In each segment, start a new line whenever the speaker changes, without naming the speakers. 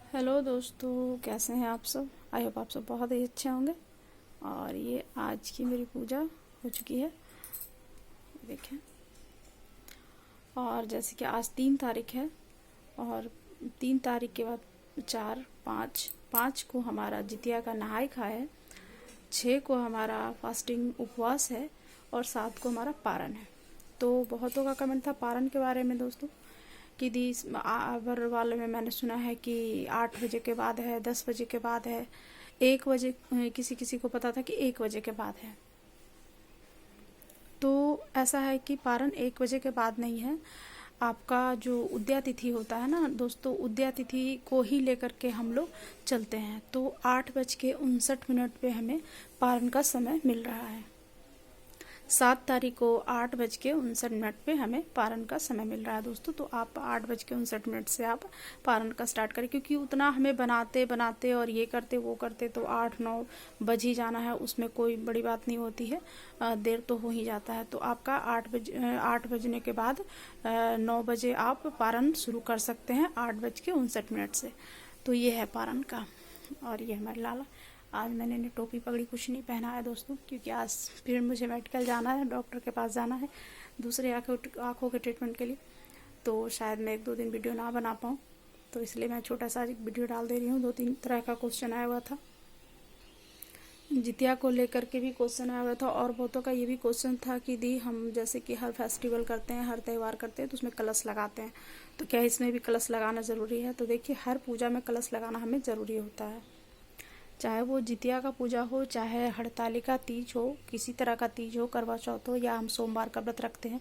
Hello दोस्तों, कैसे हैं आप सब। आई होप आप सब बहुत ही अच्छे होंगे। और ये आज की मेरी पूजा हो चुकी है, देखें। और जैसे कि आज 3 तारीख है और 3 तारीख के बाद 4, 5 को हमारा जितिया का नहाय खाए है, 6 को हमारा फास्टिंग उपवास है और 7 को हमारा पारण है। तो बहुतों का कमेंट था पारण के बारे में दोस्तों कि दी अबर वाले में मैंने सुना है कि 8 बजे के बाद है, 10 बजे के बाद है, 1 बजे, किसी किसी को पता था कि 1 बजे के बाद है। तो ऐसा है कि पारण 1 बजे के बाद नहीं है। आपका जो उद्या तिथि होता है ना दोस्तों, उद्या तिथि को ही लेकर के हम लोग चलते हैं। तो 8:59 पे हमें पारण का समय मिल रहा है। 7 तारीख को 8:59 पे हमें पारण का समय मिल रहा है दोस्तों। तो आप 8:59 से आप पारण का स्टार्ट करें, क्योंकि उतना हमें बनाते बनाते और ये करते वो करते तो 8-9 बज ही जाना है। उसमें कोई बड़ी बात नहीं होती है, देर तो हो ही जाता है। तो आपका 8 बजने के बाद 9 बजे आप पारण शुरू कर सकते हैं 8:59 से। तो ये है पारण का। और ये हमारे लाला, आज मैंने टोपी पगड़ी कुछ नहीं पहना है दोस्तों, क्योंकि आज फिर मुझे मेडिकल जाना है, डॉक्टर के पास जाना है दूसरे आँखों के ट्रीटमेंट के लिए। तो शायद मैं 1-2 दिन वीडियो ना बना पाऊँ, तो इसलिए मैं छोटा सा एक वीडियो डाल दे रही हूँ। 2-3 तरह का क्वेश्चन आया हुआ था, जितिया को लेकर के भी क्वेश्चन आया हुआ था, और बहुतों का ये भी क्वेश्चन था कि दी हम जैसे कि हर फेस्टिवल करते हैं, हर त्यौहार करते हैं, तो उसमें कलश लगाते हैं, तो क्या इसमें भी कलश लगाना ज़रूरी है। तो देखिए, हर पूजा में कलश लगाना हमें ज़रूरी होता है, चाहे वो जितिया का पूजा हो, चाहे हड़तालिका तीज हो, किसी तरह का तीज हो, करवा चौथ हो, या हम सोमवार का व्रत रखते हैं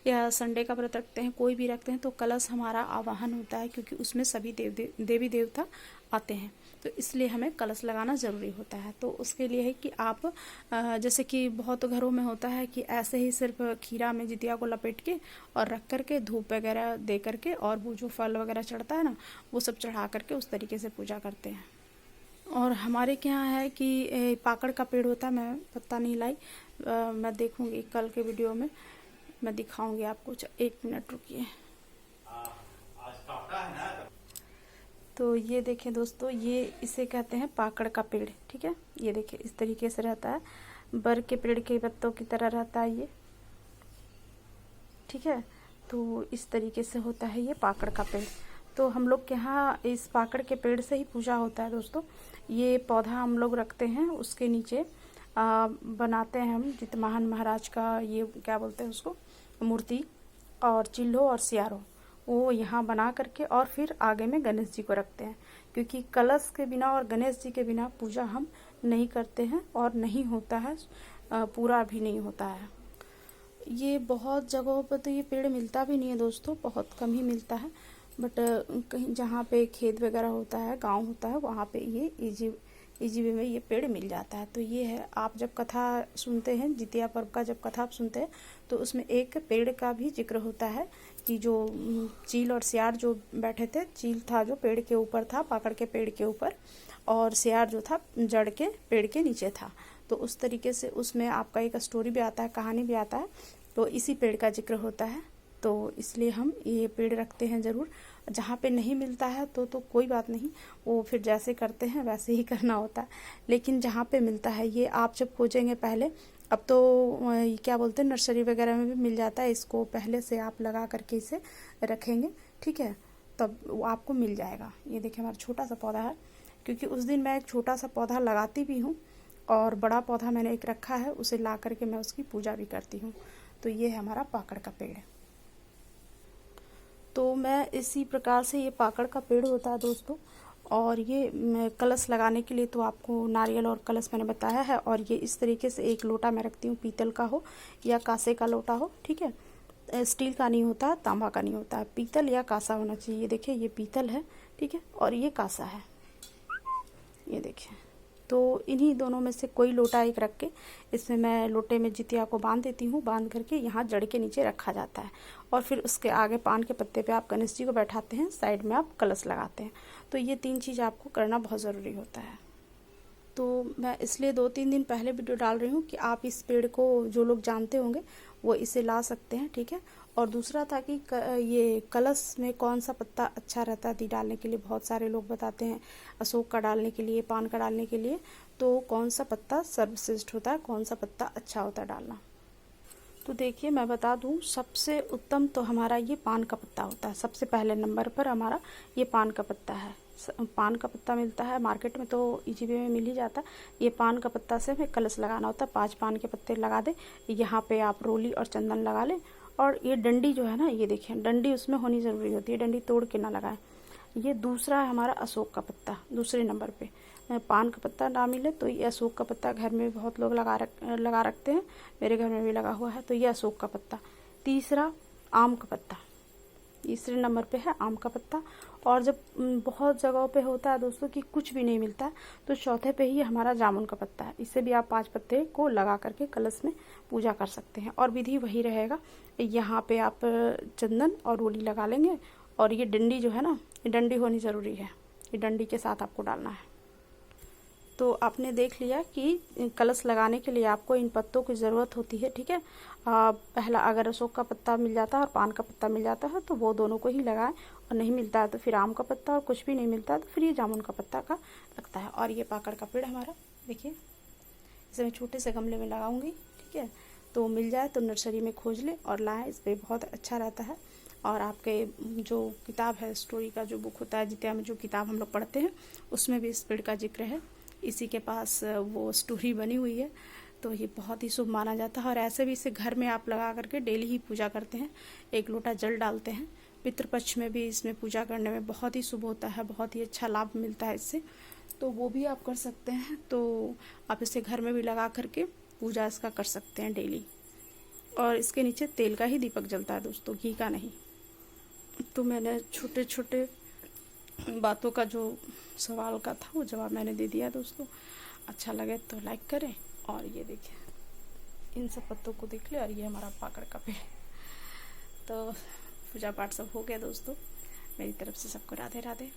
या संडे का व्रत रखते हैं, कोई भी रखते हैं, तो कलश हमारा आवाहन होता है, क्योंकि उसमें सभी देवी देवता आते हैं। तो इसलिए हमें कलश लगाना ज़रूरी होता है। तो उसके लिए है कि आप जैसे कि बहुत घरों में होता है कि ऐसे ही सिर्फ खीरा में जितिया को लपेट के और रख करके धूप वगैरह दे करके और वो जो फल वगैरह चढ़ता है ना, वो सब चढ़ा करके उस तरीके से पूजा करते हैं। और हमारे के यहाँ है कि पाकड़ का पेड़ होता है, मैं पत्ता नहीं लाई, मैं देखूंगी कल के वीडियो में, मैं दिखाऊंगी आपको। 1 मिनट रुकिए। तो ये देखें दोस्तों, ये इसे कहते हैं पाकड़ का पेड़, ठीक है। ये देखिए इस तरीके से रहता है, बर के पेड़ के पत्तों की तरह रहता है ये, ठीक है। तो इस तरीके से होता है ये पाकड़ का पेड़। तो हम लोग के यहाँ इस पाकड़ के पेड़ से ही पूजा होता है दोस्तों। ये पौधा हम लोग रखते हैं, उसके नीचे बनाते हैं हम जितवाहन महाराज का, ये क्या बोलते हैं उसको, मूर्ति, और चिल्हो और सियारो, वो यहाँ बना करके और फिर आगे में गणेश जी को रखते हैं, क्योंकि कलश के बिना और गणेश जी के बिना पूजा हम नहीं करते हैं और नहीं होता है, पूरा भी नहीं होता है। ये बहुत जगहों पर तो ये पेड़ मिलता भी नहीं है दोस्तों, बहुत कम ही मिलता है। बट कहीं जहाँ पे खेत वगैरह होता है, गांव होता है, वहाँ पे ये इजी वे में ये पेड़ मिल जाता है। तो ये है, आप जब कथा सुनते हैं, जितिया पर्व का जब कथा आप सुनते हैं, तो उसमें एक पेड़ का भी जिक्र होता है कि जो चील और सियार जो बैठे थे, चील था जो पेड़ के ऊपर था, पाकड़ के पेड़ के ऊपर, और सियार जो था जड़ के पेड़ के नीचे था। तो उस तरीके से उसमें आपका एक स्टोरी भी आता है, कहानी भी आता है, तो इसी पेड़ का जिक्र होता है। तो इसलिए हम ये पेड़ रखते हैं ज़रूर। जहाँ पे नहीं मिलता है तो कोई बात नहीं, वो फिर जैसे करते हैं वैसे ही करना होता है। लेकिन जहाँ पे मिलता है, ये आप जब खोजेंगे पहले, अब तो क्या बोलते हैं, नर्सरी वगैरह में भी मिल जाता है, इसको पहले से आप लगा करके इसे रखेंगे, ठीक है, तब वो आपको मिल जाएगा। ये देखिए हमारा छोटा सा पौधा है, क्योंकि उस दिन मैं एक छोटा सा पौधा लगाती भी हूँ और बड़ा पौधा मैंने एक रखा है, उसे ला करके मैं उसकी पूजा भी करती हूँ। तो ये है हमारा पाकड़ का पेड़। तो मैं इसी प्रकार से, ये पाकड़ का पेड़ होता है दोस्तों। और ये कलश लगाने के लिए तो आपको नारियल और कलश मैंने बताया है। और ये इस तरीके से एक लोटा मैं रखती हूँ, पीतल का हो या कांसे का लोटा हो, ठीक है। स्टील का नहीं होता, तांबा का नहीं होता है, पीतल या कांसा होना चाहिए। देखिए ये पीतल है, ठीक है, और ये कांसा है, ये देखिए। तो इन्हीं दोनों में से कोई लोटा एक रख के, इसमें मैं लोटे में जितिया को बांध देती हूँ, बांध करके यहाँ जड़ के नीचे रखा जाता है। और फिर उसके आगे पान के पत्ते पे आप गणेश जी को बैठाते हैं, साइड में आप कलश लगाते हैं। तो ये 3 चीज़ आपको करना बहुत ज़रूरी होता है। तो मैं इसलिए 2-3 दिन पहले वीडियो डाल रही हूँ कि आप इस पेड़ को जो लोग जानते होंगे वो इसे ला सकते हैं, ठीक है। और दूसरा था कि ये कलश में कौन सा पत्ता अच्छा रहता है डालने के लिए। बहुत सारे लोग बताते हैं अशोक का डालने के लिए, पान का डालने के लिए, तो कौन सा पत्ता सर्वश्रेष्ठ होता है, कौन सा पत्ता अच्छा होता है डालना। तो देखिए मैं बता दूं, सबसे उत्तम तो हमारा ये पान का पत्ता होता है। सबसे पहले नंबर पर हमारा ये पान का पत्ता है। पान का पत्ता मिलता है मार्केट में, तो ईजीवे में मिल ही जाता है। ये पान का पत्ता से हमें कलश लगाना होता है। 5 पान के पत्ते लगा दे, यहाँ पे आप रोली और चंदन लगा लें। और ये डंडी जो है ना, ये देखिए डंडी उसमें होनी ज़रूरी होती है, डंडी तोड़ के ना लगाएं। ये दूसरा है हमारा अशोक का पत्ता, दूसरे नंबर पे। पान का पत्ता ना मिले तो ये अशोक का पत्ता घर में बहुत लोग लगा रखते हैं, मेरे घर में भी लगा हुआ है, तो ये अशोक का पत्ता। तीसरा आम का पत्ता, तीसरे नंबर पे है आम का पत्ता। और जब बहुत जगहों पे होता है दोस्तों कि कुछ भी नहीं मिलता है, तो चौथे पे ही हमारा जामुन का पत्ता है। इससे भी आप 5 पत्ते को लगा करके कलश में पूजा कर सकते हैं। और विधि वही रहेगा, यहाँ पे आप चंदन और रोली लगा लेंगे। और ये डंडी जो है ना, ये डंडी होनी ज़रूरी है, ये डंडी के साथ आपको डालना है। तो आपने देख लिया कि कलश लगाने के लिए आपको इन पत्तों की ज़रूरत होती है, ठीक है। पहला अगर अशोक का पत्ता मिल जाता है और पान का पत्ता मिल जाता है तो वो दोनों को ही लगाएं, और नहीं मिलता है तो फिर आम का पत्ता, और कुछ भी नहीं मिलता है तो फिर ये जामुन का पत्ता का लगता है। और ये पाकड़ का पेड़ हमारा देखिए, इसे मैं छोटे से गमले में लगाऊंगी, ठीक है। तो मिल जाए तो नर्सरी में खोज ले और लाएँ, इस पर बहुत अच्छा रहता है। और आपके जो किताब है, स्टोरी का जो बुक होता है, जितिया में जो किताब हम लोग पढ़ते हैं, उसमें भी इस पेड़ का जिक्र है। इसी के पास वो स्टोरी बनी हुई है, तो ये बहुत ही शुभ माना जाता है। और ऐसे भी इसे घर में आप लगा करके डेली ही पूजा करते हैं, 1 लोटा जल डालते हैं। पितृपक्ष में भी इसमें पूजा करने में बहुत ही शुभ होता है, बहुत ही अच्छा लाभ मिलता है इससे, तो वो भी आप कर सकते हैं। तो आप इसे घर में भी लगा करके पूजा इसका कर सकते हैं डेली। और इसके नीचे तेल का ही दीपक जलता है दोस्तों, घी का नहीं। तो मैंने छोटे छोटे बातों का जो सवाल का था वो जवाब मैंने दे दिया दोस्तों। अच्छा लगे तो लाइक करें। और ये देखिए, इन सब पत्तों को देख ले। और ये हमारा पाकड़ का पेड़। तो पूजा पाठ सब हो गया दोस्तों, मेरी तरफ से सबको राधे राधे।